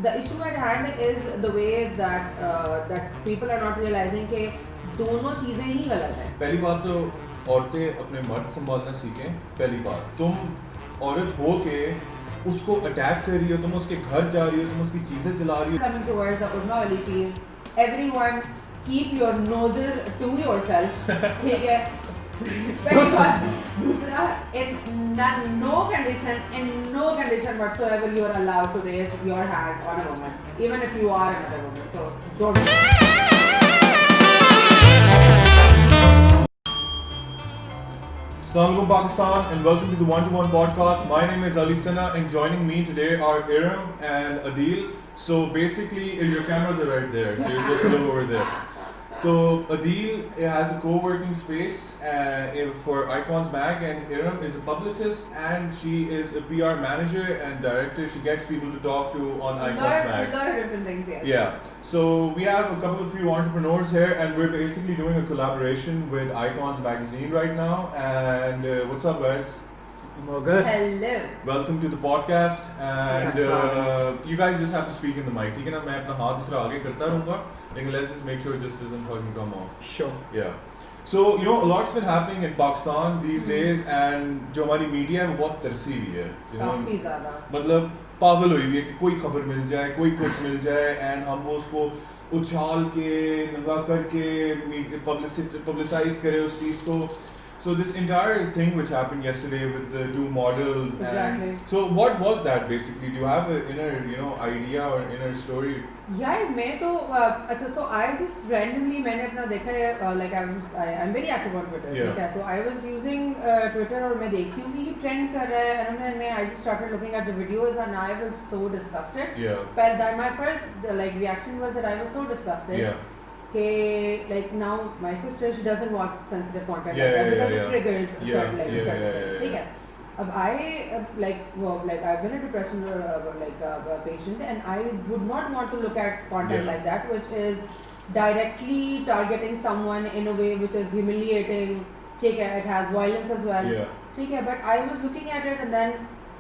the issue at hand is the way that people are not realizing कि दोनों चीज़ें ही गलत हैं. पहली बात तो औरतें अपने मर्द संभालना सीखें. पहली बात, तुम औरत हो के उसको अटैक कर रही हो, तुम उसके घर जा रही हो, तुम उसकी चीज़ें जला रही हो. Coming towards the Uzma wali cheese, everyone keep your noses to yourself. ठीक है. पहली बात. दूसरा, in no condition whatsoever you are allowed to raise your hand on a woman, even if you are another woman. So don't. Assalamualaikum Pakistan and welcome to the One to One podcast. My name is Ali Sana and joining me today are Iram and Adil. So basically, your cameras are right there, so you're just a little over there. So Adil has a co-working space for Icons Mag, and Iram is a publicist and she is a PR manager and director. She gets people to talk to on Icons Mag. A lot of different things, yes. Yeah. So we have a few entrepreneurs here, and we're basically doing a collaboration with Icons Magazine right now. And what's up, guys? Well, good. Hello. Welcome to the podcast. And you guys just have to speak in the mic. ठीक है ना? मैं अपना हाथ इस तरह आगे करता रहूँगा. लेकिन let's just make sure this doesn't fucking come off. Sure. Yeah. So you know, a lot's been happening in Pakistan these days, and जो हमारी media है वो बहुत तरसी हुई है. काफी ज़्यादा. मतलब पागल हुई हुई है कि कोई खबर मिल जाए, कोई कुछ मिल जाए, and हम वो उसको उछाल के नंगा करके publicize करें उस चीज़ को. So this entire thing which happened yesterday with the two models. Exactly. And so what was that basically? Do you have an inner, idea or inner story? यार मैं तो अच्छा so I just randomly मैंने अपना देखा है like I'm very active on Twitter. Yeah. ठीक है तो I was using Twitter और मैं देख रही हूँ कि ये trend कर रहा है and then I just started looking at the videos and I was so disgusted. Yeah. But that my first reaction was that I was so disgusted. Yeah. Like now my sister she doesn't watch sensitive content Yeah, like that because yeah. it triggers Yeah, certain yeah, certain yeah, things. yeah. ठीक है. अब I've been a depression patient and I would not want to look at content Yeah. like that which is directly targeting someone in a way which is humiliating. ठीक है, it has violence as well. Yeah. ठीक है, but I was looking at it and then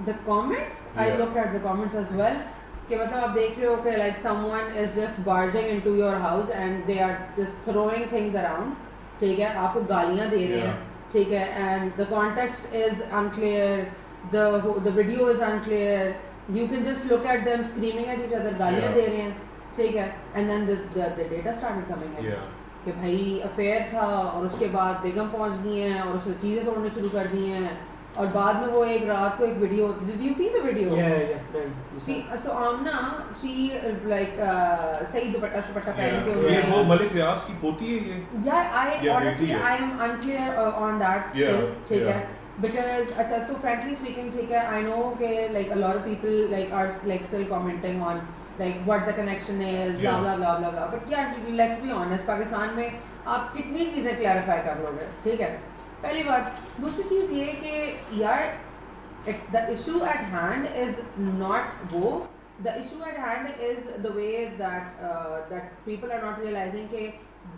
the comments, I Yeah. looked at the comments as well. कि मतलब आप देख रहे हो कि like someone is just barging into your house and they are just throwing things around. ठीक है, आपको गालियाँ दे रहे हैं. ठीक है, and the context is unclear, the video is unclear. You can just look at them screaming at each other, गालियाँ Yeah. दे रहे हैं. ठीक है, and then the data started coming in. Yeah. कि भाई अफेयर था और उसके बाद बेगम पहुंच गई हैं और उसने चीज़ें तोड़ने शुरू कर दी हैं और बाद में वो एक रात को एक video did you see the video Yeah, yesterday. See so Aamna she like सही दुपट्टा शुपट्टा पहन के ये उन्होंने- वो मलिक रियाज की पोती है ये. यार आई Yeah, honestly बेटी है. I am unclear on that Yeah, still. ठीक yeah. है because अच्छा so frankly speaking ठीक है I know कि like a lot of people like are like still commenting on like what the connection is blah Yeah. blah blah blah blah but yeah let's be honest Pakistan में आप कितनी चीज़ें clarify कर लोगे. ठीक है, पहली बात. दूसरी चीज़ ये कि यार the issue at hand is not वो. The issue at hand is the way that people are not realizing कि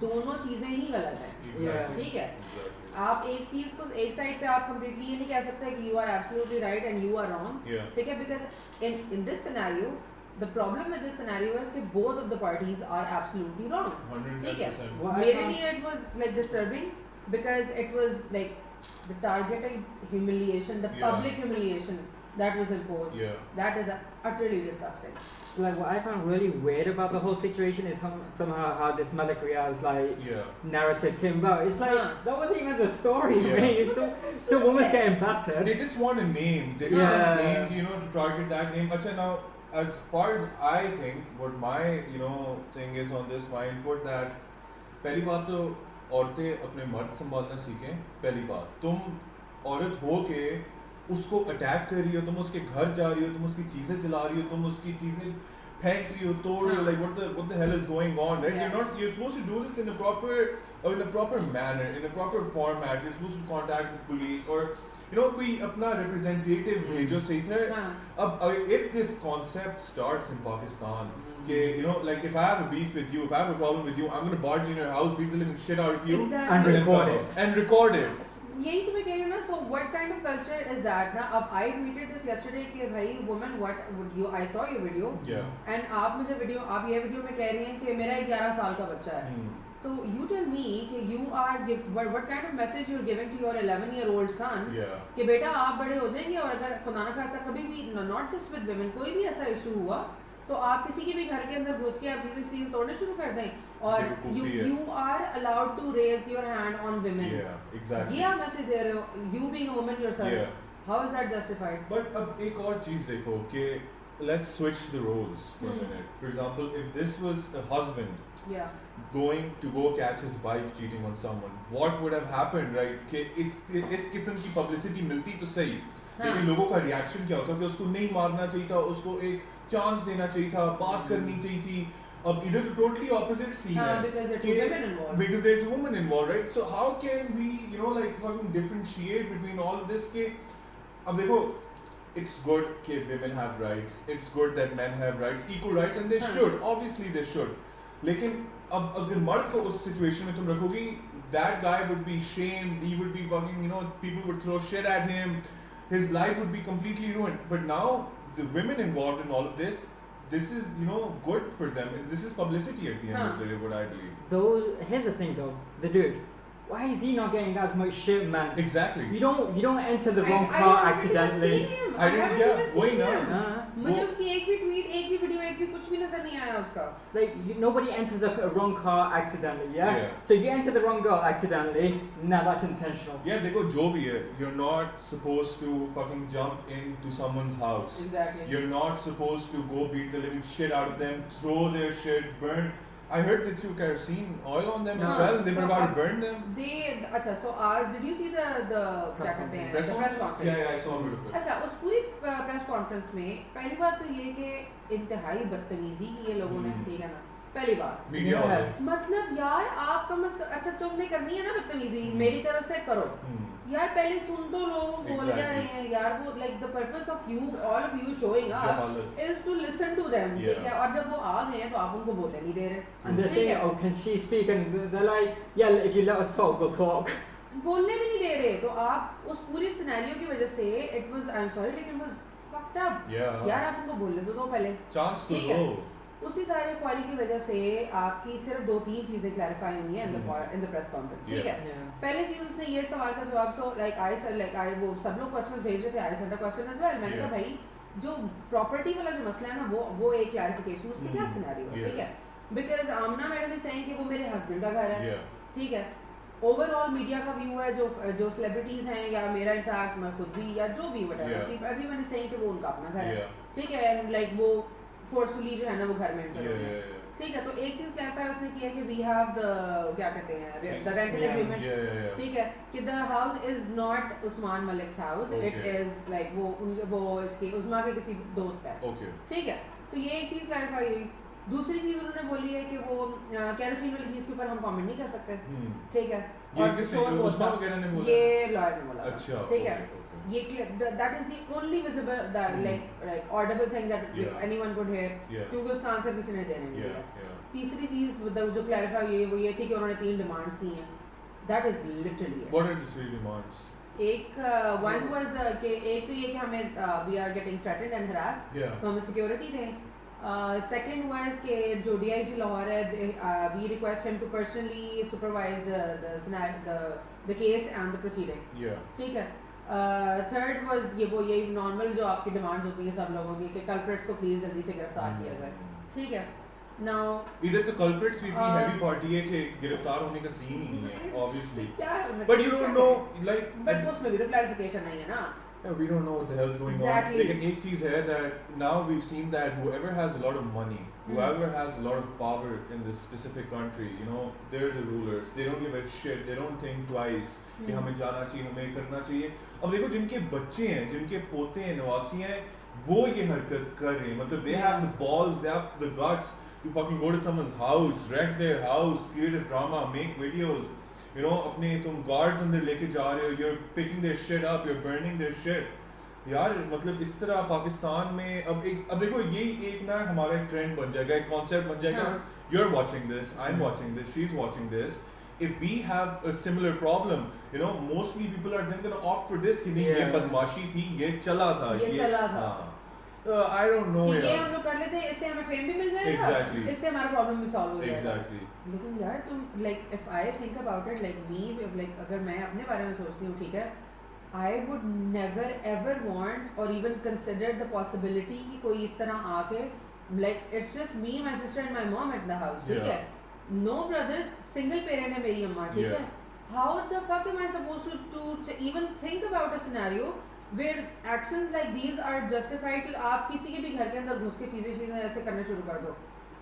दोनों चीज़ें ही गलत हैं. Exactly. ठीक है. Exactly. आप एक चीज़ को एक साइड पे आप completely ये नहीं कह सकते कि you are absolutely right and you are wrong. Yeah. ठीक है, because in this scenario the problem with this scenario is that both of the parties are absolutely wrong. 110%. ठीक है. Well, I मेरे found- लिए it was like disturbing because it was like the targeted humiliation, the Yeah. public humiliation that was imposed. Yeah. That is utterly disgusting. So, like, what I found really weird about the whole situation is somehow how this Malik Riaz Yeah. narrative came about. It's like Huh. that wasn't even the story, Yeah. mate. It's the woman's getting battered. They just want a name. They just Yeah. want a name, to target that name. Acha, now, as far as I think, what my, thing is on this, my input that, पहली बात तो औरतें अपने मर्द संभालना सीखें. पहली बात, तुम औरत हो के उसको अटैक कर रही हो, तुम उसके घर जा रही हो, तुम उसकी चीज़ें जला रही हो, तुम उसकी चीज़ें फेंक रही हो, तोड़ रही हो, like what the hell is going on, right? Yeah. You're supposed to do this in a proper manner, in a proper format. You're supposed to contact the police or कोई अपना representative भेजो सही तरह. हाँ. अब if this concept starts in Pakistan, like if I have a beef with you, if I have a problem with you, I'm going to barge in your house, beat the living shit out of you, Exactly. And then record come it. out. And record it. यही तो मैं कह रही हूँ ना. So what kind of culture is that ना? अब I tweeted this yesterday कि भाई woman what would you, I saw your video and आप मुझे वीडियो, आप ये वीडियो में कह रही हैं कि मेरा 11 साल का बच्चा है. तो you tell me कि you are what kind of message you're giving to your 11-year-old son कि बेटा आप बड़े हो जाएंगे और अगर खुदा ना खास्ता कभी भी not just with women कोई भी ऐसा इशू हुआ तो आप किसी के भी घर के अंदर घुस के आप चीजें तोड़ने शुरू कर दें और you are allowed to raise your hand on women. Exactly. ये आप मैसेज दे रहे हो, you being a woman yourself. How is that justified? But अब एक और चीज देखो कि let's switch the roles for a minute. For example, if this was a husband going to go catch his wife cheating on someone, what would have happened, right? कि इस किस्म की publicity मिलती तो सही, लेकिन लोगों का reaction क्या होता कि उसको नहीं मारना चाहिए था, उसको एक chance देना चाहिए था, बात करनी चाहिए थी. अब इधर तो totally opposite scene है. Because there are two women involved. Because there's a woman involved, right? So how can we, you know, like fucking differentiate between all of this? के अब देखो, it's good कि women have rights. It's good that men have rights, equal rights, and they should. Obviously they should. लेकिन अब अगर मर्द को उस situation में तुम रखोगी, that guy would be shamed. He would be fucking, you know, people would throw shit at him. His life would be completely ruined. But now the women involved in all of this. This is, you know, good for them. This is publicity at the end of the day, what I believe. Here's the thing though, the dude. Why is he not getting as much shit, man? Exactly. You don't enter the wrong car accidentally. I didn't get वही ना. मुझे उसकी एक भी tweet, एक भी video, एक भी कुछ भी नजर नहीं आया उसका. Like nobody enters a wrong car accidentally, yeah? So if you enter the wrong girl accidentally, now that's intentional. Yeah, देखो जो भी है, you're not supposed to fucking jump into someone's house. Exactly. You're not supposed to go beat the living shit out of them, throw their shit, burn. I heard they threw kerosene oil on them as well. They were about to burn them. अच्छा, so did you see the क्या कहते हैं? The press conference. Yeah, I saw a bit of it. अच्छा, उस पूरी press conference में पहली बात तो ये कि इंतहाई बदतमीजी की ये लोगों ने, ठीक है ना? पहली बात. Media Yes. मतलब यार आप कम से कम, अच्छा तुमने करनी है ना बदतमीजी, मेरी तरफ से करो. यार पहले सुन तो लो बोल क्या रहे हैं यार. वो like the purpose of you, all of you showing up is to listen to them. ठीक है, और जब वो आ gए हैं तो आप उनको बोलने नहीं दे रहे. And they're saying, oh, can she speak? And they're like, yeah, if you let us talk, we'll talk. बोलने भी नहीं दे रहे. तो आप उस पूरी सिनेरियो की वजह से it was, I'm sorry, लेकिन it was fucked up. यार आप उनको बोलने दो पहले. Chance तो दो. उसी सारे क्वारी की वजह से आपकी सिर्फ 2-3 चीजें क्लैरिफाई हुई हैं in the press conference. ठीक है. पहली चीज उसने ये सवाल का जवाब, so like I said, like I वो सब लोग क्वेश्चंस भेज रहे थे, I sent a question as well. मैंने कहा भाई जो प्रॉपर्टी वाला जो मसला है ना वो एक क्लैरिफिकेशन, उसमें क्या सिनेरियो है, ठीक है? Because Aamna madam is saying कि वो मेरे हस्बैंड का घर है, ठीक है. ओवरऑल मीडिया का व्यू है जो सेलिब्रिटीज हैं या मेरा इनफैक्ट मैं खुद भी या जो भी व्हाटएवर, एवरीवन इज सेइंग कि वो उनका अपना घर है, ठीक है. एंड लाइक वो फोर्सफुली जो है ना वो घर में एंटर हो गए, ठीक है. तो एक चीज क्लैरिफाई उसने किया कि वी हैव द क्या कहते हैं द रेंटल एग्रीमेंट, ठीक है, कि the house is not Usman Malik's house, it is like वो इसके उस्मा के किसी दोस्त है, ठीक है. सो ये एक चीज क्लैरिफाई हुई. दूसरी चीज उन्होंने बोली है कि वो केरोसिन वाली चीज के ऊपर हम कमेंट नहीं कर सकते, ठीक है. ये किसने, उस्मा वगैरह ने बोला? ये लॉयर ने बोला. अच्छा, ठीक है. ये that is the only visible like audible thing that anyone could hear, क्योंकि उसका आंसर किसी ने देने नहीं दिया. तीसरी चीज जो क्लैरिफाई हुई वो ये थी कि उन्होंने 3 डिमांड्स की हैं. That is literally What are the 3 demands? एक one was कि एक तो ये कि हमें we are getting threatened and harassed, तो हमें सिक्योरिटी दें. Second was कि जो DIG लाहौर है, we request him to personally supervise the case and the proceedings, ठीक है. थर्ड वाज ये नॉर्मल जो आपकी डिमांड्स होती है सब लोगों की कि कल्प्रिट्स को प्लीज जल्दी से गिरफ्तार किया जाए, ठीक है. नाउ इधर तो कल्प्रिट्स भी इतनी हैवी पार्टी है कि गिरफ्तार होने का सीन ही नहीं है obviously. But you don't know like but उसमें भी तो क्लैरिफिकेशन नहीं है ना. We don't know what the hell's going on. लेकिन एक चीज है that now we've seen that whoever has a lot of money, whoever has a lot of power in this specific country, you know, they're the rulers. They don't give a shit. They don't think twice कि हमें जाना चाहिए, हमें करना चाहिए. अब देखो जिनके बच्चे हैं, जिनके पोते हैं, नवासी हैं, वो ये हरकत कर रहे हैं. मतलब they have the balls, they have the guts to fucking go to someone's house, wreck their house, create a drama, make videos. You know, अपने तुम guards अंदर लेके जा रहे हो, you're picking their shit up, you're burning their shit. यार मतलब इस तरह पाकिस्तान में अब देखो ये एक ना हमारा एक ट्रेंड बन जाएगा, एक कॉन्सेप्ट बन जाएगा. You're watching this, I'm watching this, she's watching this. if we have a similar problem, you know, mostly people are then going to opt for this कि नहीं ये बदमाशी थी, ये चला था, ये चला था. I don't know कि ये यार. हम लोग कर लेते हैं, इससे हमें फेम भी मिल जाएगा. Exactly. इससे हमारा प्रॉब्लम भी सॉल्व हो जाएगा. Exactly. लेकिन यार तुम like if I think about it like me like अगर मैं अपने बारे में सोचती हूँ ठीक है, I would never ever want or even consider the possibility कि कोई इस तरह आके like it's just me, my sister and my mom at the house. ठीक है. No brothers, single parent है मेरी अम्मा. ठीक है. How the fuck am I supposed to even think about a scenario where actions like these are justified कि आप किसी के भी घर के अंदर घुस के चीजें ऐसे करना शुरू कर दो.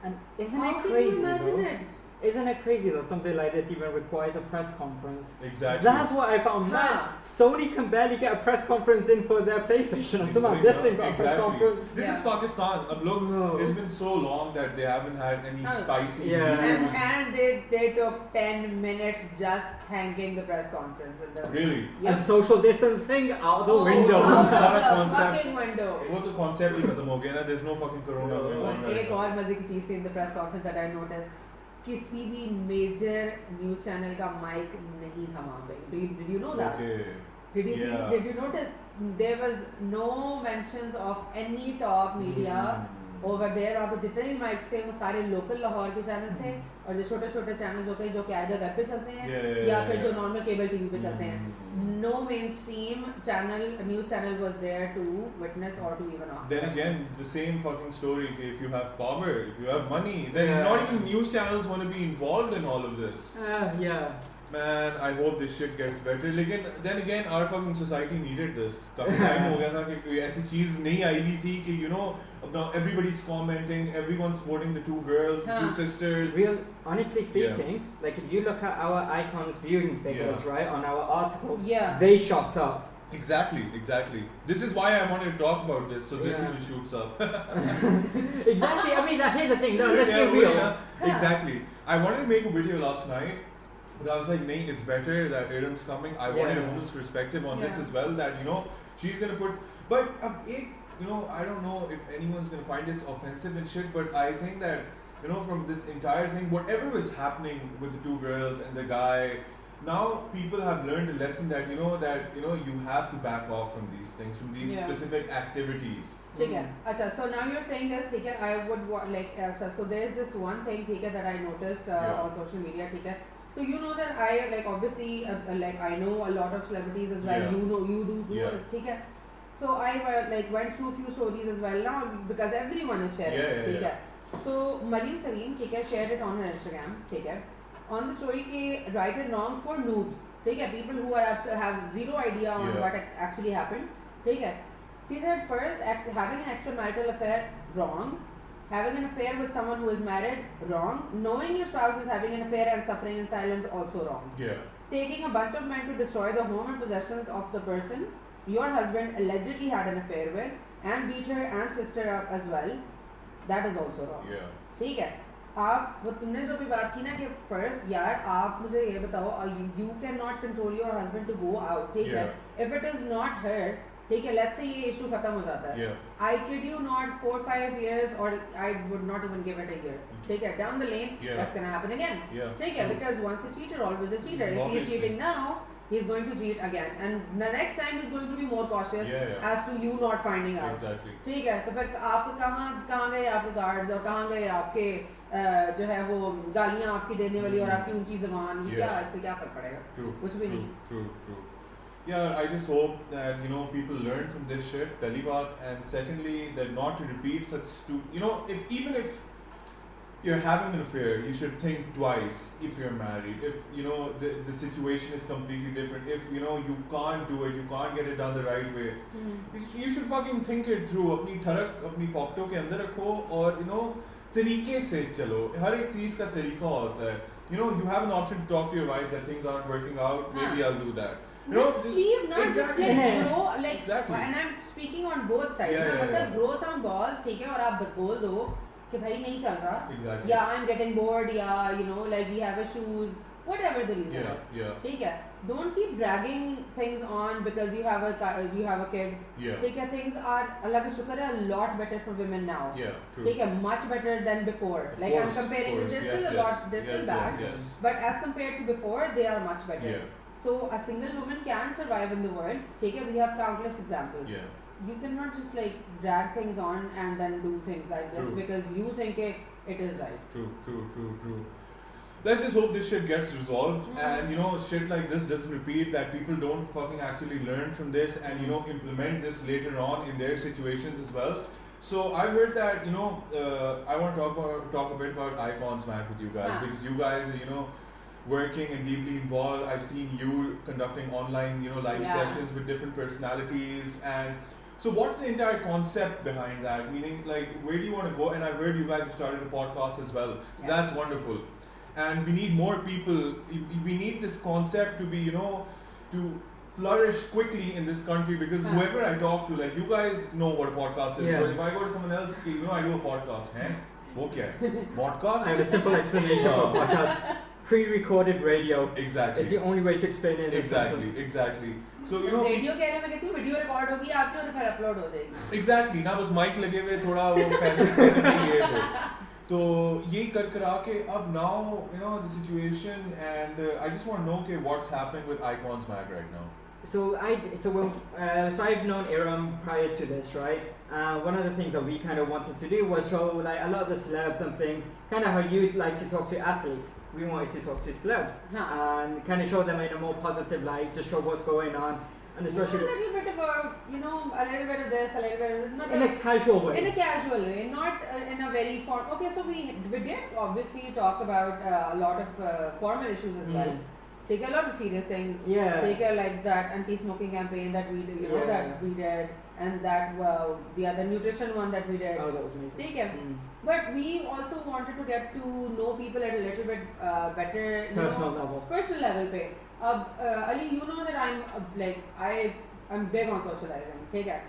And isn't How it can crazy you imagine though? it? Isn't it crazy that something like this even requires a press conference? Exactly. That's what I found mad. Sony can barely get a press conference in for their PlayStation. And somehow this thing got a press conference. This is Pakistan. Ab look, No. it's been so long that they haven't had any spicy Yeah. news. And they took 10 minutes just hanging the press conference in the Really? And social distancing out the window. out सारा the concept- fucking window. वो तो concept ही खत्म हो गया ना. There's no fucking corona going on right एक now. और मजे की चीज थी in the press conference that I noticed, किसी भी मेजर न्यूज चैनल का माइक नहीं था वहाँ पे. Did you know that? Okay. Did you Yeah. see? Did you notice? There was no mentions of any top media over there. वहाँ पे जितने भी माइक्स थे वो सारे लोकल लाहौर के चैनल्स थे, और जो छोटे छोटे चैनल्स होते हैं जो कि आइदर वेब पे चलते हैं या फिर जो नॉर्मल केबल टीवी पे चलते हैं. No mainstream channel, news channel was there to witness or to even ask. Then again, the same fucking story. If you have power, if you have money, then Yeah. not even news channels want to be involved in all of this. Yeah. Man, I hope this shit gets better. लेकिन then again, our fucking society needed this. काफी time हो गया था कि कोई ऐसी चीज नहीं आई भी थी कि you know now everybody's commenting, everyone's supporting the two girls, the two हाँ. sisters. Honestly speaking, like if you look at our icons viewing figures, Yeah. right, on our articles, Yeah. they shot up. Exactly, exactly. This is why I wanted to talk about this, so this Yeah. even shoots up. Exactly. I mean, here's the thing. No, let's Yeah, be real. yeah, exactly. I wanted to make a video last night, but I was like, "Nahin, it's better that Iram's coming." I wanted a Yeah. woman's perspective on this Yeah. as well. That you know, she's gonna put. But you know, I don't know if anyone's gonna find this offensive and shit. But I think that you know, from this entire thing, whatever was happening with the two girls and the guy, now people have learned a lesson that you have to back off from these things, from these Yeah. specific activities. ठीक है. अच्छा, so now you're saying this, ठीक है. I would like so there is this one thing, ठीक है, that I noticed Yeah. on social media, ठीक है. So you know that I like obviously like I know a lot of celebrities as well. Yeah. You know, you do too, Yeah. ठीक है. So I like went through a few stories as well now because everyone is sharing, Yeah, yeah, ठीक yeah. है. So Mariam Salim, ठीक है, shared it on her Instagram, ठीक है. On the story के right and wrong for noobs, ठीक है, people who are have zero idea on Yeah. what actually happened, ठीक है. He said first, having an extramarital affair, wrong. Having an affair with someone who is married, wrong. Knowing your spouse is having an affair and suffering in silence, also wrong. Yeah. Taking a bunch of men to destroy the home and possessions of the person your husband allegedly had an affair with and beat her and sister up as well, that is also wrong. Yeah. ठीक है. आप वो तुमने जो भी बात की ना कि first यार आप मुझे ये बताओ, you cannot control your husband to go out, ठीक है. If it is not her, ठीक है, let's say ये issue खत्म हो जाता है. Yeah. I kid you not, 4-5 years or I would not even give it a year. ठीक है, down the lane, Yeah. that's gonna happen again. Yeah. ठीक है, True. because once a cheater, always a cheater. If he is Obviously. cheating now, he's going to cheat again, and the next time he's going to be more cautious Yeah, yeah. as to you not finding out. Exactly. ठीक है, तो फिर आप कहाँ गए आपके guards और कहाँ गए आपके जो है वो गालियाँ आपकी देने वाली और आपकी ऊंची ज़बान, ये क्या, इससे क्या फर्क पड़ेगा? True. कुछ भी नहीं. True. Yeah, I just hope that people learn from this shit, pehli baat, and secondly that not to repeat such even if you're having an affair, you should think twice if you're married. If the situation is completely different, if you can't do it, you can't get it done the right way, you should fucking think it through. अपनी ठरक अपनी पॉकेटों के अंदर रखो और तरीके से चलो. हर एक चीज का तरीका होता है. You have an option to talk to your wife that things aren't working out. Maybe I'll do that. Just leave now, exactly. just let grow, like, Exactly. and I'm speaking on both sides. Yeah, ना yeah, मतलब yeah. grow some balls, ठीक है, और आप बोल दो कि भाई नहीं चल रहा. Exactly. Yeah, I'm getting bored. Yeah, like we have issues. whatever the reason Yeah, is. yeah, ठीक है, don't keep dragging things on because you have a kid. yeah, ठीक है, things are अल्लाह का शुक्र है a lot better for women now. yeah, true. ठीक है, much better than before. Of Like I'm course, comparing, of course. they're Yes, still a yes, lot, they're yes, still bad, yes, yes. but as compared to before, they are much better. Yeah, So a single woman can survive in the world. ठीक है, we have countless examples. yeah, You cannot just like drag things on and then do things like this True. because you think it is right. true, true, true, true. Let's just hope this shit gets resolved and shit like this doesn't repeat, that people don't fucking actually learn from this and implement this later on in their situations as well. So I heard that I want to talk a bit about Icons Mac with you guys, because you guys are working and deeply involved. I've seen you conducting online live Yeah. sessions with different personalities. And so what's the entire concept behind that? Meaning, like, where do you want to go? And I've heard you guys have started a podcast as well. So Yeah. that's wonderful. And we need more people. We need this concept to be, to flourish quickly in this country, because whoever I talk to, like, you guys know what a podcast is. Yeah. But if I go to someone else, I do a podcast. Hey? Wo kya hai? Podcast? I have a simple explanation for podcast. Pre-recorded radio. Exactly. It's the only way to explain it. In a Exactly, sentence. exactly. So radio कह रहे हैं, मैं कहती हूँ video record होगी आपकी और फिर अपलोड हो जाएगी. exactly ना बस माइक लगे हुए थोड़ा वो फैंसी सेटअप में ये हो. तो यही कर करा के अब now the situation, and I just want to know okay, what's happening with Icons Mag right now. So I've known Iram prior to this, right? One of the things that we kind of wanted to do was show like a lot of the celebs and things, kind of how you'd like to talk to athletes. We wanted to talk to celebs and kind of show them in a more positive light, just show what's going on, and especially a little bit about a little bit of this, a little bit of this. in a casual way. In a casual way, not in a very Okay, so we did obviously talk about a lot of formal issues as well. Take a lot of serious things. Yeah. Take like that anti-smoking campaign that we did, that we did, and that the other nutrition one that we did. Oh, that was amazing. Take it. But we also wanted to get to know people at a little bit better Personal level. Personal level पे. Ali, you know that I'm big on socializing. Take it.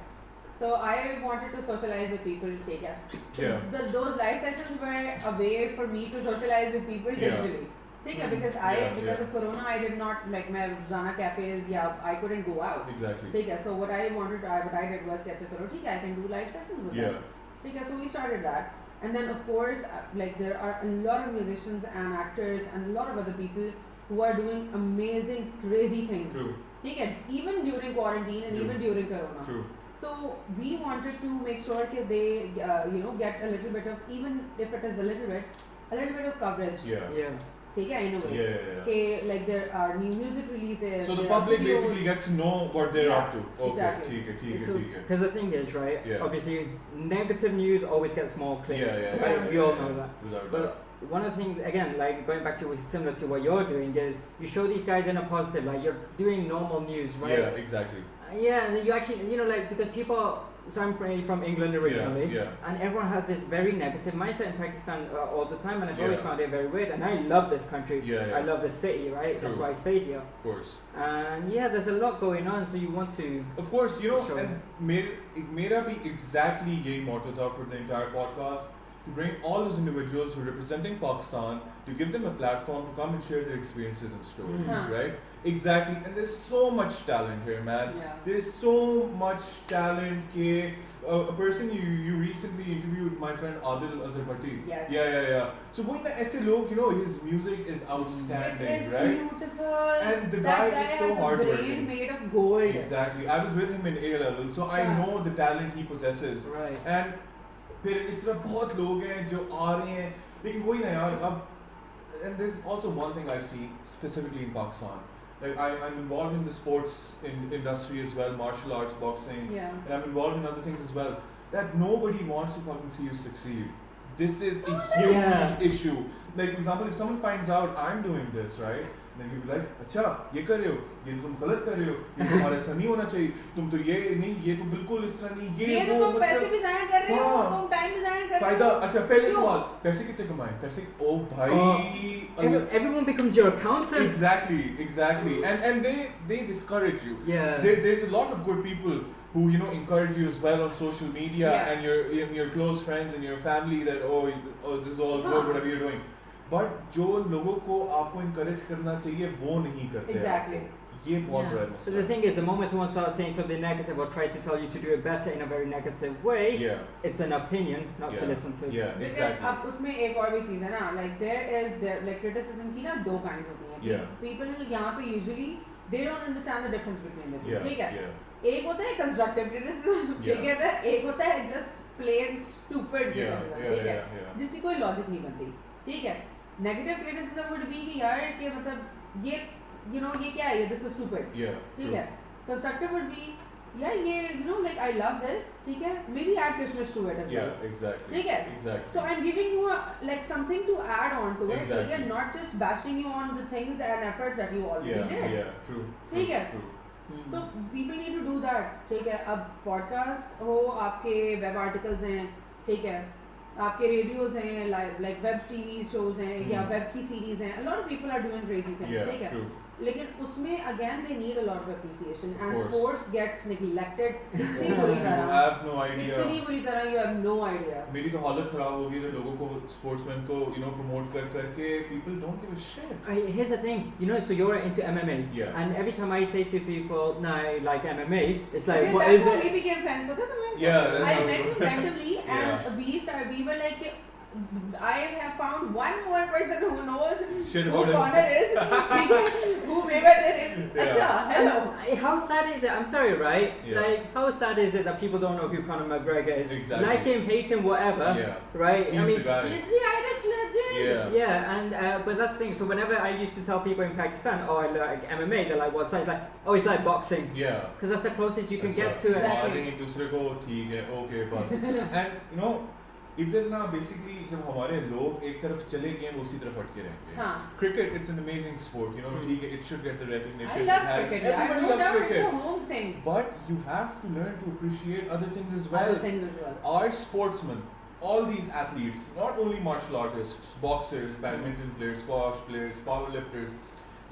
So I wanted to socialize with people. Take it. Yeah. Those live sessions were a way for me to socialize with people digitally. Take it, because because of Corona, I did not like my Rosanna cafes. Yeah, I couldn't go out. Exactly. ठीक है, so what I did was कि अच्छा चलो ठीक है, I can do live sessions with them. ठीक है, so we started that, and then of course like there are a lot of musicians and actors and a lot of other people who are doing amazing, crazy things. True. ठीक है, even during quarantine and even during Corona. True. So we wanted to make sure that they get a little bit of, even if it is a little bit of coverage. Yeah. Yeah. ठीक है, in a way. Yeah. Okay, like there are new music releases. So the there are public videos. basically gets to know what they're up to. Okay. Exactly. ठीक है. Because the thing is, right? Yeah. Obviously, negative news always gets more clicks. Yeah. Right? We all know that. Without But doubt. one of the things, again, like going back to what's similar to what you're doing, is you show these guys in a positive, like you're doing normal news, right? Yeah, exactly. Yeah, and then you actually, like, because people, so I'm from England originally, Yeah. and everyone has this very negative mindset in Pakistan all the time, and I've always Yeah. found it very weird, and I love this country, Yeah. I love this city, right? True. That's why I stayed here. Of course. And yeah, there's a lot going on, so you want to... Of course, Sure. and mera bhi exactly yahi motto tha for the entire podcast, to bring all those individuals who are representing Pakistan, to give them a platform to come and share their experiences and stories, right? Exactly, and there's so much talent here, man. Yeah. There's so much talent. A person you recently interviewed, my friend Adil Azharbati. Yes. Yeah. So वो ना ऐसे लोग, his music is outstanding, It is right? beautiful. And the that guy is so has a hardworking. brain made of gold. Exactly. I was with him in A level, so I Yeah. know the talent he possesses. Right. And फिर इस तरह बहुत लोग हैं जो आ रहे हैं, लेकिन वही ना यार अब. And there's also one thing I've seen specifically in Pakistan. Like I'm involved in the sports industry as well, martial arts, boxing, Yeah. and I'm involved in other things as well. That nobody wants to fucking see you succeed. This is a huge Yeah. issue. Like for example, if someone finds out I'm doing this, right? Then you'll be like, अच्छा ये कर रहे हो, ये तुम गलत कर रहे हो, ये तुम्हारे ऐसा नहीं होना चाहिए, तुम तो ये नहीं, ये तो बिल्कुल इस तरह नहीं, ये तो तुम पैसे भी ज़ाया कर रहे हो, हाँ। तुम टाइम भी ज़ाया कर रहे फायदा. हो. अच्छा पहले क्यों? सवाल, पैसे कितने कमाए? पैसे ओ भाई. Everyone becomes your accountant. Exactly. And they discourage you. Yeah. There's a lot of good people who encourage you as well on social media, Yeah. and your close friends and your family that oh this is all good, Huh. whatever you're doing. But जो लोगों को आपको encourage करना चाहिए वो नहीं करते हैं। Exactly. ये बहुत बड़ा So मसला the है। thing is, the moment someone starts saying something negative or tries to tell you to do it better in a very negative way, Yeah, it's an opinion not to yeah, listen to. yeah, Because exactly. अब उसमें एक और भी चीज़ है ना, like there like criticism की ना दो kind होती हैं। Yeah. People यहाँ पे usually they don't understand the difference between the two, Yeah, ठीक है? yeah, एक होता है constructive criticism, Yeah. ठीक है? एक होता है just plain stupid yeah, criticism, yeah, ठीक है? yeah, yeah. जिसकी कोई लॉजिक नहीं बनती, ठीक है? नेगेटिव क्रिटिसिज्म वुड बी कि यार कि मतलब ये ये क्या है, ये दिस इज स्टूपिड, Yeah, ठीक true. है? कंस्ट्रक्टिव वुड बी यार ये लाइक आई लव दिस, ठीक है? Maybe add kishmish to it as Yeah, वेल, exactly. ठीक है? Exactly. So I'm giving you like something to add on to it, Exactly. ठीक है? Not just bashing you on the things and efforts that you already Yeah, did. yeah, true. ठीक true, है? true. So people need to do that, ठीक है? अब podcast हो, आपके web articles हैं, ठीक है? आपके रेडियोज हैं, लाइक वेब टीवी शोज हैं या वेब की सीरीज हैं, a lot of people are doing crazy things, Yeah, ठीक है? true. लेकिन उसमें again they need a lot of appreciation and course. sports gets neglected इतनी बुरी You तरह, have no idea. इतनी बुरी तरह, you have no idea. मेरी तो हालत खराब हो गई तो लोगों को स्पोर्ट्समैन को प्रमोट कर करके people don't give a shit. Here's the thing, so you're into MMA, Yeah. and every time I say to people, "No, I like MMA," it's like, Because "What that's is how it?" we became friends, पता है तुम्हें? Yeah, that's I how met we- him randomly and Yeah. we were like, I have found one more person who knows Shit who about him. Connor is, who Mayweather is. Yeah. Acha, hello. How sad is it? I'm sorry, right? Yeah. Like, how sad is it that people don't know who Conor McGregor is? Exactly. Like him, hate him, whatever. Yeah. Right? He's I mean, the guy. He's the Irish legend. Yeah. yeah, and but that's the thing. So whenever I used to tell people in Pakistan, "Oh, I like MMA," they're like, "What's that?" It's like, "Oh, it's like boxing," Yeah. because that's the closest you can अच्छा, get to it. Exactly. मारें एक दूसरे को, ठीक है, okay बस। And इधर ना बेसिकली जब हमारे लोग एक तरफ चले गए वो उसी तरफ अटके रहेंगे। हाँ. Cricket it's an amazing sport, ठीक है, it should get the recognition. I love it has, cricket. Yeah, everybody no loves doubt cricket. it's a home thing. But you have to learn to appreciate other things as well. Other things as well. Our sportsmen, all these athletes, not only martial artists, boxers, badminton players, squash players, powerlifters,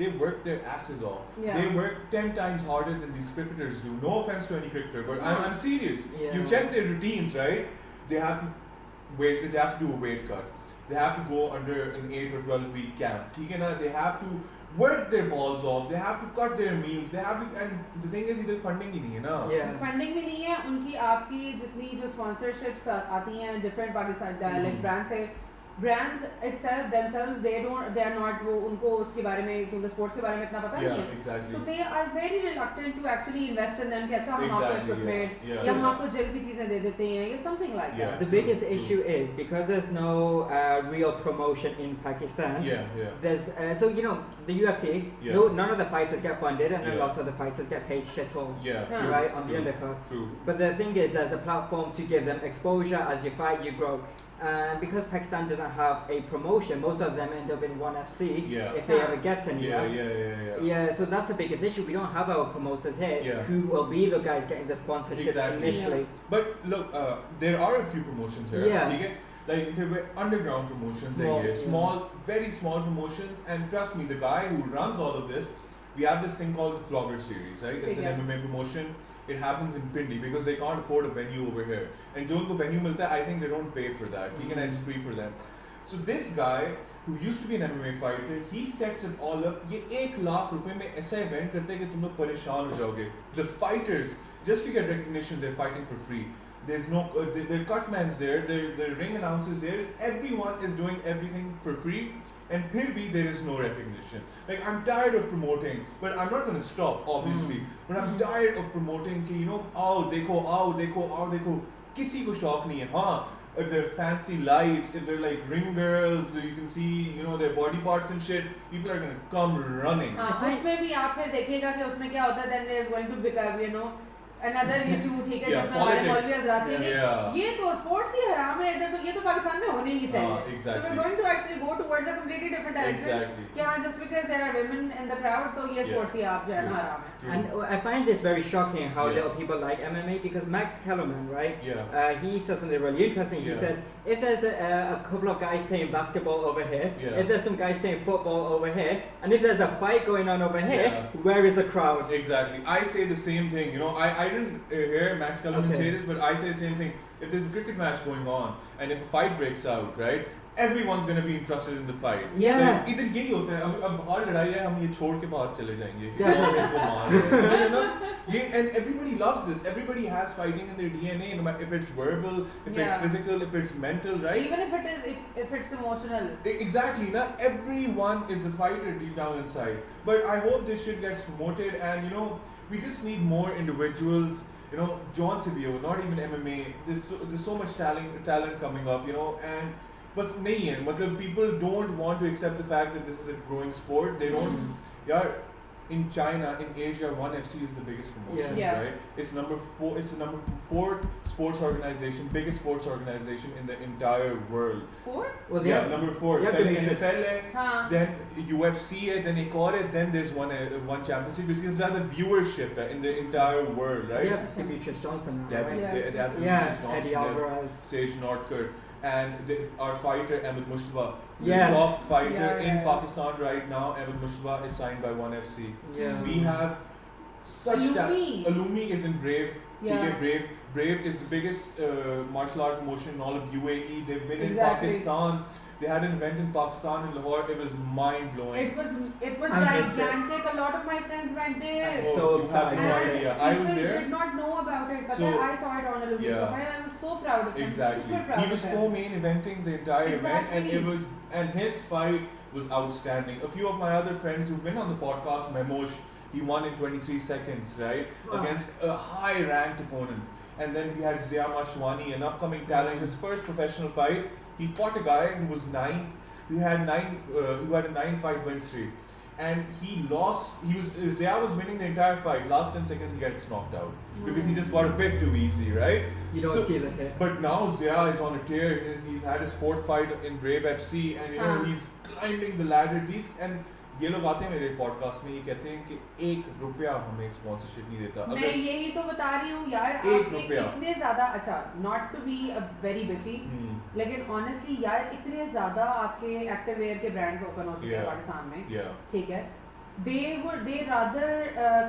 they work their asses off. Yeah. They work 10 times harder than these cricketers do. No offense to any cricketer, but No. I'm serious. Yeah. You check their routines, right? They have to they have to do a weight cut. They have to go under an 8 or 12 week camp. ठीक है ना? They have to work their balls off. They have to cut their meals. They have to, and the thing is, इधर funding ही नहीं है ना. Yeah. Funding भी नहीं है उनकी, आपकी जितनी जो स्पॉन्सरशिप्स आती हैं डिफरेंट पाकिस्तान लाइक ब्रांड से, brands itself themselves they are not, वो उनको उसके बारे में, क्योंकि स्पोर्ट्स के बारे में इतना पता Yeah, नहीं है, exactly. तो they are very reluctant to actually invest in them कि अच्छा हम आपको Exactly, equipment yeah, या हम yeah. आपको जिम की चीजें दे देते हैं या something like Yeah. that. The biggest issue is because there's no real promotion in Pakistan. Yeah, yeah. There's so the UFC. Yeah. No, none of the fighters get funded, and then Yeah. lots of the fighters get paid shit all. Yeah, Huh. true, Right on the true, undercard. True. But the thing is, there's a platform to give them exposure as you fight, you grow. And because Pakistan doesn't have a promotion, most of them end up in 1FC Yeah. if they Huh. ever get Yeah, anywhere. yeah. Yeah, so that's the biggest issue. We don't have our promoters here Yeah. who will be the guys getting the sponsorship Exactly. initially. But look, there are a few promotions here. Yeah. ठीक है? Like there were underground promotions Small, here, yeah. small, very small promotions, and trust me, the guy who runs all of this, we have this thing called the Flogger series, right? It's Yeah. an MMA promotion. It happens in Pindi because they can't afford a venue over here. And जो उनको venue मिलता है, I think they don't pay for that. ठीक है ना? It's free for them. So this guy who used to be an MMA fighter, he sets it all up. ये 1 लाख रुपए में ऐसा event करते हैं कि तुम लोग परेशान हो जाओगे. The fighters, just to get recognition, they're fighting for free. There's no, their cutman's there, their ring announcers there. Everyone is doing everything for free. And फिर भी there is no recognition. Like I'm tired of promoting, but I'm not going to stop, obviously. But I'm tired of promoting कि आओ देखो, किसी को शौक नहीं है. हाँ, if they're fancy lights, if they're like ring girls, you can see, their body parts and shit, people are going to come running. हाँ, उसमें भी आप फिर देखिएगा कि उसमें क्या होता है, then there is going to become another issue, ठीक है, Yeah, जिसमें हमारे politics. मौलवी हज़रात हैं कि Yeah. ये तो स्पोर्ट्स ही हराम है इधर, तो ये तो पाकिस्तान में होने ही चाहिए. हाँ, exactly. So we're going to actually go towards a completely different direction. Exactly. कि हाँ, just because there are women in the crowd, तो ये Yeah. स्पोर्ट्स ही आप जो है ना True. हराम है. True. And I find this very shocking how Yeah. little people like MMA because Max Kellerman, right? Yeah. He said something really interesting. He Yeah. said, if there's a couple of guys playing basketball over here, Yeah. if there's some guys playing football over here, and if there's a fight going on over here, Yeah. where is the crowd? Exactly. I say the same thing. I didn't hear Max Kellerman Okay. say this, but I say the same thing. If there's a cricket match going on and if a fight breaks out, right? everyone's gonna be interested in the fight. Yeah. Like, इधर यही होता है अब बाहर लड़ाई है हम ये छोड़ के बाहर चले जाएंगे कि कौन इसको मार रहा है you know ये and everybody loves this, everybody has fighting in their DNA, no matter if it's verbal, if it's Yeah. physical, if it's mental, right? Even if it is, if it's emotional. Exactly, now everyone is a fighter deep down inside. But I hope this shit gets promoted, and you know, we just need more individuals. You know, John Sevio, not even MMA. There's so much talent coming up. You know, and but nahi hai. Matlab, people don't want to accept the fact that this is a growing sport. They don't. Yeah. In China, in Asia, ONE FC is the biggest promotion, Yeah. right? It's number 4. It's the number 4th sports organization, biggest sports organization in the entire world. 4? Well, they Yeah, have, number 4. they have Then the biggest- NFL है, हाँ. then UFC है, then एक और है, then there's one championship. Basically, सबसे ज़्यादा viewership है in the entire world, they right? have Demetrius Johnson now, They have, right? Yeah. they have Yeah, Demetrius Johnson, Eddie they have Alvarez. Sage Northcutt, and our fighter Ahmed Mustafa, Yes. the top fighter Yeah, in yeah. Pakistan right now. Ahmed Mustafa is signed by ONE FC. Yeah. We have such Alumi. Alumi is in Brave. Yeah. TK Brave is the biggest martial art promotion in all of UAE. They've been in Exactly. Pakistan. They had an event in Pakistan in Lahore. It was mind blowing. It was I missed it. gigantic. A lot of my friends went there. I'm Oh, so you have no excited. idea. And I was people there. did not know about it, but So, I saw it on Alumi's yeah. profile and I was so proud of him. Exactly. Super proud He was of him. co-main eventing the entire event, and Exactly. his fight was outstanding. A few of my other friends who've been on the podcast, Memosh, he won in 23 seconds, right, Wow. against a high-ranked opponent. And then we had Zia Mashwani, an upcoming talent. His first professional fight, he fought a guy who was 9. He had a 9-fight win streak, and he lost. Zia was winning the entire fight. Last 10 seconds, he gets knocked out because he just got a bit too easy, right? You don't So- see the hit. But now Zia is on a tear. He's had his 4th fight in Brave FC, and you know he's climbing the ladder. ये लोग आते हैं मेरे podcast में ये कहते हैं कि ₹1 हमें स्पॉन्सरशिप नहीं देता मैं अगर यही तो बता रही हूँ यार, एक आपके रुपया। इतने ज्यादा, अच्छा not to be a very bitchy, लेकिन ऑनेस्टली यार इतने ज्यादा आपके एक्टिव वेयर के ब्रांड्स ओपन हो चुके हैं Yeah. पाकिस्तान में, yeah ठीक है, they rather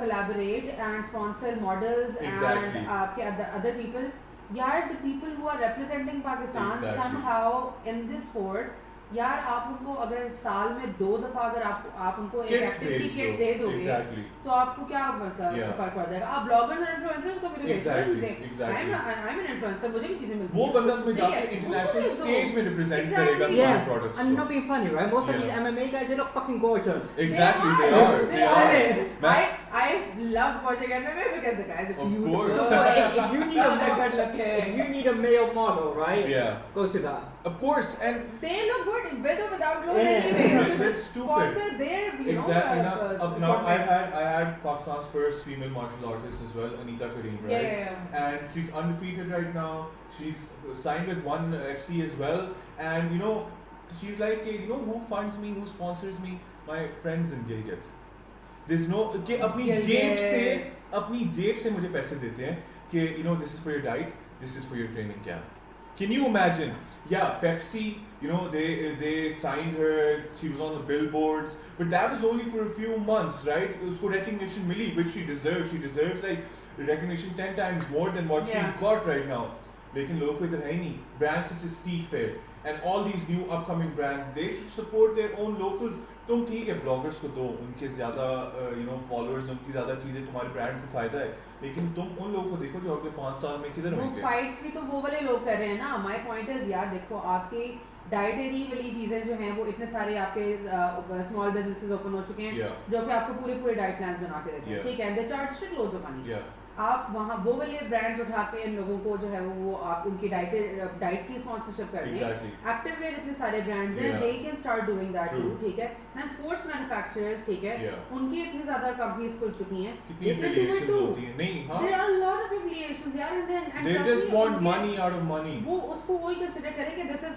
collaborate and sponsor models Exactly. and आपके other people, यार the people who are representing Pakistan Exactly. somehow in this sports, यार आप उनको अगर साल में 2 दफा अगर आप उनको एक Kids एक्टिविटी भेज किट दो। दे दोगे, Exactly. तो आपको क्या मसला Yeah. फर्क पड़ जाएगा? आप ब्लॉगर और इन्फ्लुएंसर्स को भी तो भेज दो Exactly, चीजें। exactly. I'm an influencer, मुझे भी चीजें मिलती वो हैं। बंदा तुम्हें ठीक जाके है, इंटरनेशनल उनको भेज दो। स्टेज में रिप्रेजेंट Exactly. करेगा तुम्हारे Yeah, प्रोडक्ट्स I'm को not being funny, right? Most of these Yeah. MMA guys, they look fucking gorgeous. Exactly, They they are. They are. Man, I love watching MMA because the guys are Of beautiful. course. So, if you need a They're good if looking. you need a male model, right? Yeah. Go to that. Of course, and They look good with or without clothes Yeah. anyway. So That's just stupid. sponsor their, exactly. Now I support. had Pakistan's first female martial artist as well, Anita Kareem, right? Yeah. And she's undefeated right now. She's signed with ONE FC as well, and you know, she's like, you know, who funds me, who sponsors me? My friends in Gilgit. There's no कि अपनी जेब से मुझे पैसे देते हैं कि you know, this is for your diet, this is for your training camp. Can you imagine? Yeah, Pepsi, you know, they signed her, she was on the billboards, but that was only for a few months, right? उसको recognition milli, which she deserves. She deserves like recognition 10 times more than what Yeah. she got right now. लेकिन लोगों को इधर है ही नहीं. Brands such as T-Fit and all these new upcoming brands, they should support their own locals. तुम ठीक है bloggers को दो, उनके ज़्यादा you know followers, उनकी ज़्यादा चीज़ें तुम्हारे ब्रांड को फ़ायदा है, लेकिन तुम उन लोगों को देखो जो अगले 5 साल में किधर वो होंगे. फाइट्स भी तो वो वाले लोग कर रहे हैं ना. माय पॉइंट इज यार देखो, आपके डाइटरी वाली चीजें जो हैं वो इतने सारे आपके स्मॉल बिजनेसेस ओपन हो चुके हैं Yeah. जो कि आपको पूरे डाइट प्लान्स बना के देते हैं, Yeah. ठीक है, they charge shit loads of money. Yeah. आप वहाँ वो वाले ब्रांड्स उठा के इन लोगों को जो है वो आप उनकी डाइट की स्पॉन्सरशिप कर दें. Exactly. एक्टिव वेयर इतने सारे ब्रांड्स हैं, Yeah. They can start doing that too, True. ठीक है ना. स्पोर्ट्स मैन्युफैक्चरर्स, ठीक है, Yeah. उनकी इतनी ज्यादा कंपनीज खुल चुकी हैं. कितनी They can do it affiliations too. होती हैं नहीं हाँ There are a lot of affiliations यार, and then and they trust just me, want उनके- money out of money वो उसको वही कंसिडर करें कि this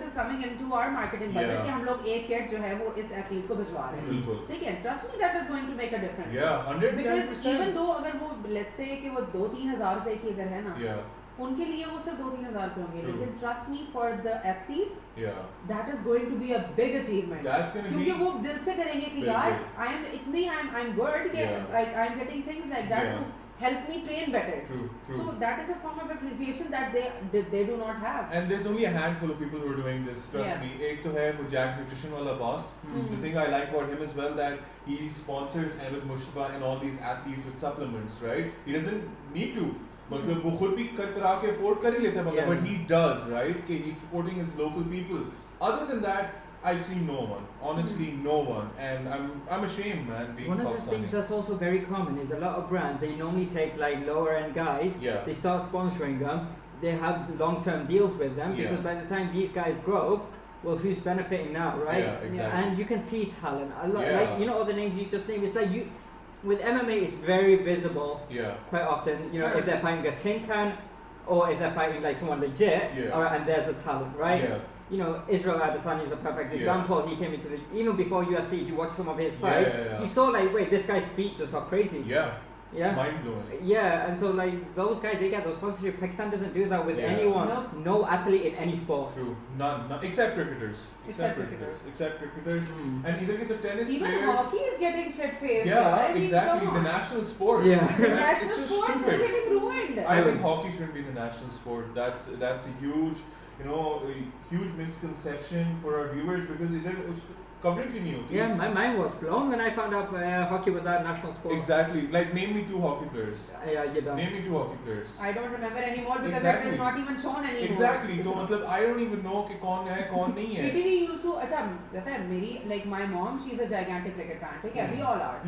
is coming into our marketing budget Yeah. कि हम लोग एक किट जो है वो इस एथलीट को भिजवा रहे हैं, बिल्कुल ठीक है. Trust me that is going to make a difference. yeah because 110% even though अगर वो लेट्स से कि वो 2-3 हज़ार रुपए की अगर है ना, yeah उनके लिए वो सिर्फ 2-3 हज़ार रुपए होंगे, True. लेकिन trust me for the athlete yeah that is going to be a big achievement. that's gonna क्योंकि be वो दिल से करेंगे कि बिल्कुल. यार आई एम गुड कि Yeah. I am getting things like that Yeah. To help me train better. True, true. So that is a form of appreciation that they do not have. And there's only a handful of people who are doing this, trust Yeah. me. Ek to hai wo Jack Nutrition wala boss. The thing I like about him as well that he sponsors Ahmed Mushba and all these athletes with supplements, right? He doesn't need to. मतलब वो खुद भी करा के afford कर ही लेता है Yeah. but he does, right? कि he's supporting his local people. Other than that, I've seen no one. Honestly, no one. And I'm ashamed, man, being One of the Pakistani. things that's also very common is a lot of brands, they normally take like lower end guys, Yeah. they start sponsoring them, they have long-term deals with them, Yeah. because by the time these guys grow, well, who's benefiting now, right? Yeah, exactly. And you can see talent. A lot, Yeah. like, you know all the names you just named, it's like you, with MMA it's very visible Yeah. quite often, you know, Yeah. if they're fighting a tin can, or if they're fighting like someone legit, Yeah. alright, and there's a talent, right? Yeah. You know, Israel Adesanya is a perfect Yeah. example. He came into the, even before UFC, if you watch some of his Yeah, fights, yeah, yeah. you saw like, wait, this guy's feet just are crazy. Yeah. Yeah. Mind blowing. Yeah, and so like those guys, they get those sponsorship. Pakistan doesn't do that with Yeah. anyone. Nope. No athlete in any sport. True. None. Except cricketers. Except cricketers. Except cricketers. Mm. And either get the tennis Even players. hockey is getting shit faced. Yeah, I mean, exactly. come The on. national sport. Yeah. The And national it's so sports is stupid. getting ruined. I think hockey shouldn't be the national sport. That's a huge, a huge misconception for our viewers because coverage ही नहीं होती. Yeah, my mind was blown when I found out hockey was our national sport. Exactly. Like name me 2 hockey players. Yeah, you don't. Name me 2 hockey players. I don't remember anymore because Exactly. that is not even shown anymore. Exactly. तो मतलब I don't even know कि कौन है कौन नहीं है. PTV used to अच्छा पता है मेरी like my mom she is a gigantic cricket fan ठीक है we all are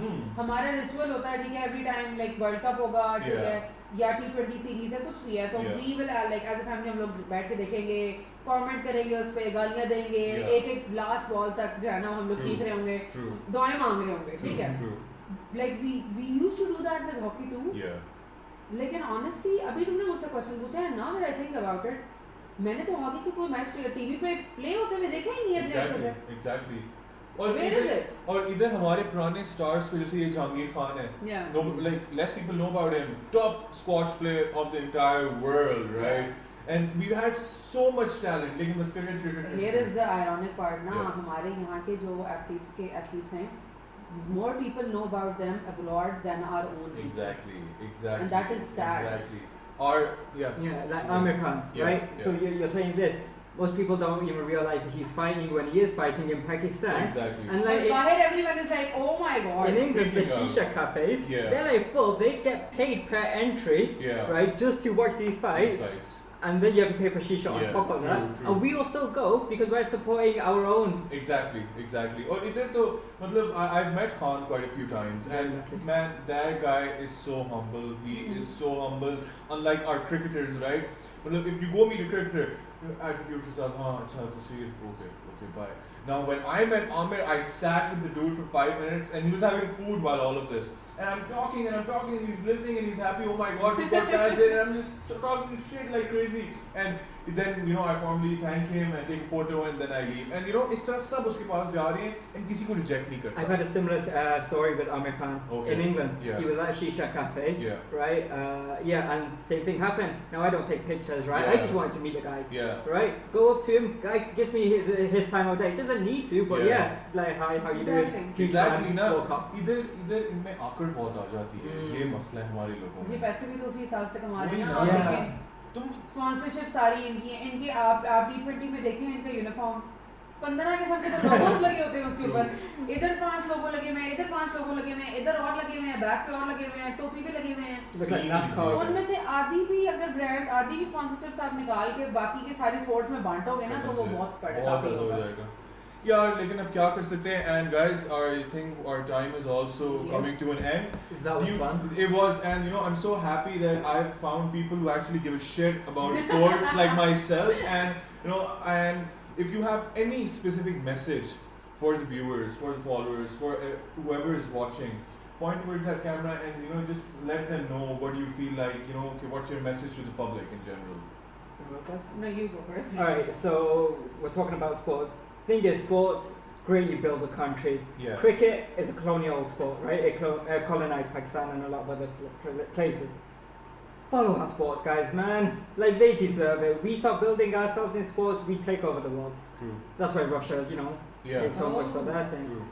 हमारा रिचुअल होता है ठीक है every time like world cup होगा ठीक Yeah. है या T20 सीरीज है कुछ भी है तो Yeah. we will like as a family हम लोग बैठ के देखेंगे कमेंट करेंगे उस पे गालियां देंगे Yeah. एक लास्ट बॉल तक जो है ना हम लोग True. चीख रहे होंगे True. दुआएं मांग रहे होंगे ठीक है True. like we used to do that with hockey too Yeah. लेकिन honestly अभी तुमने मुझसे क्वेश्चन पूछा है now that I think about it मैंने तो हॉकी के कोई मैच टीवी पे प्ले होते हुए देखे ही नहीं है इतने Exactly. अच्छे से Exactly. और Where इधर- is it? और इधर हमारे पुराने स्टार्स को जैसे ये जहांगीर खान है Yeah. no, like less people know about him top squash player of the entire world right and we've had so much talent लेकिन बस cricket Here is the ironic part ना Yeah. हमारे यहाँ के जो athletes हैं more people know about them abroad than our own people. exactly And that is sad. exactly our Yeah, like Amir Khan, Yeah, right? yeah. So you're saying this. Most people don't even realize that he's fighting when he is fighting in Pakistan. Exactly. And But like Bahir everyone is like oh my god in England, the Freaking out. shisha cafes, Yeah. they're like full. They get paid per entry, Yeah. right, just to watch these fights. These fights. And then you have to pay for shisha on Yeah, top of true, that. true. And we will still go because we're supporting our own. Exactly, exactly. और इधर तो मतलब I've met Khan quite a few times and Exactly. man that guy is so humble. He is so humble. Unlike our cricketers, right? मतलब if you go meet a cricketer, attitude के साथ हाँ अच्छा तस्वीर okay bye. Now when I met Amir, I sat with the dude for 5 minutes and he was having food while all of this. And I'm talking and he's listening and he's happy, oh my god, we got fans in, and I'm just talking shit like crazy. And then, I formally thank him and take a photo and then I leave. And इस तरह सब उसके पास जा रहे हैं and किसी को reject नहीं करता. I've had a similar story with Amir Khan Okay. in England. Yeah. He was at a shisha cafe, Yeah. right? Yeah, and same thing happened. Now I don't take pictures, right? I Yeah. just wanted to meet the guy. Yeah. Right? Go up to him, guy gives me his time of day. Doesn't need to, but Yeah. yeah, like hi, how you Exactly. doing? Huge Exactly fan, ना walk up. इधर इनमें आकड़ बहुत आ जाती है ये मसला है हमारे लोगों ये में पैसे भी तो उसी हिसाब से कमा रहे वही हैं ना। ना Yeah. देखें तुम स्पॉन्सरशिप सारी इनकी है इनके आप T20 में देखें इनका यूनिफॉर्म 15 किस्म के तो लोगोस लगे होते हैं उसके ऊपर इधर 5 लोगो लगे हुए हैं इधर 5 लोगो लगे हुए हैं इधर और लगे हुए हैं बैक पे और लगे हुए हैं टोपी पे लगे हुए हैं Look like NASCAR. उनमें से आधी भी अगर ब्रांड आधी भी स्पॉन्सरशिप्स आप निकाल के बाकी के सारे स्पोर्ट्स में बांटोगे ना तो वो बहुत पड़ेगा बहुत काफी ज़्यादा हो होगा जाएगा यार लेकिन अब क्या कर सकते हैं and guys I think our time is also Yeah. coming to an end. That was fun. It was, and I'm so happy that I've found people who actually give a shit about sports like myself, and and if you have any specific message for the viewers, for the followers, for whoever is watching, point towards that camera and just let them know what you feel like, okay, what's your message to the public in general. no you go first Alright, so we're talking about sports. Thing is, sports greatly builds a country. Yeah. Cricket is a colonial sport, right? It colonized Pakistan and a lot of other places. Follow our sports, guys, man. Like, they deserve it. We start building ourselves in sports, we take over the world. True. That's why Russia, Yeah. did so much for their thing. True.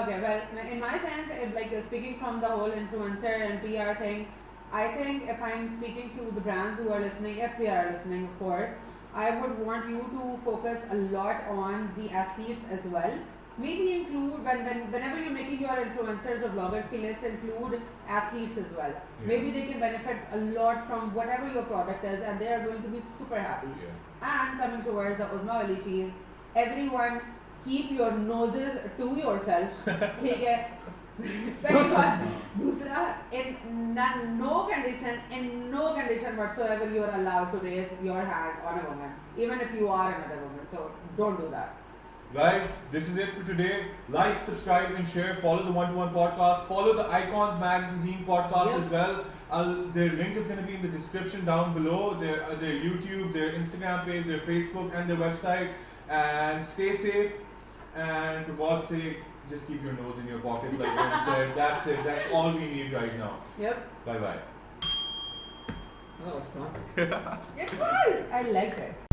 Okay, well, in my sense, like speaking from the whole influencer and PR thing, I think if I'm speaking to the brands who are listening, if they are listening, of course, I would want you to focus a lot on the athletes as well. Maybe include whenever you're making your influencers or bloggers ki list, include athletes as well. Yeah. Maybe they can benefit a lot from whatever your product is, and they are going to be super happy. Yeah. And coming towards the Uzma wali cheese, everyone keep your noses to yourself. ठीक है. पहली बात. दूसरा, in no condition whatsoever you are allowed to raise your hand on a woman, even if you are another woman. So don't do that. Guys, this is it for today. Like, subscribe, and share. Follow the 1-to-1 podcast. Follow the Icons Magazine podcast Yep. as well. Their link is going to be in the description down below. Their YouTube, their Instagram page, their Facebook, and their website. And stay safe. And for God's sake, just keep your nose in your pockets, like Em said. That's it. That's all we need right now. Yep. Bye bye. That was fun. It was. I liked it.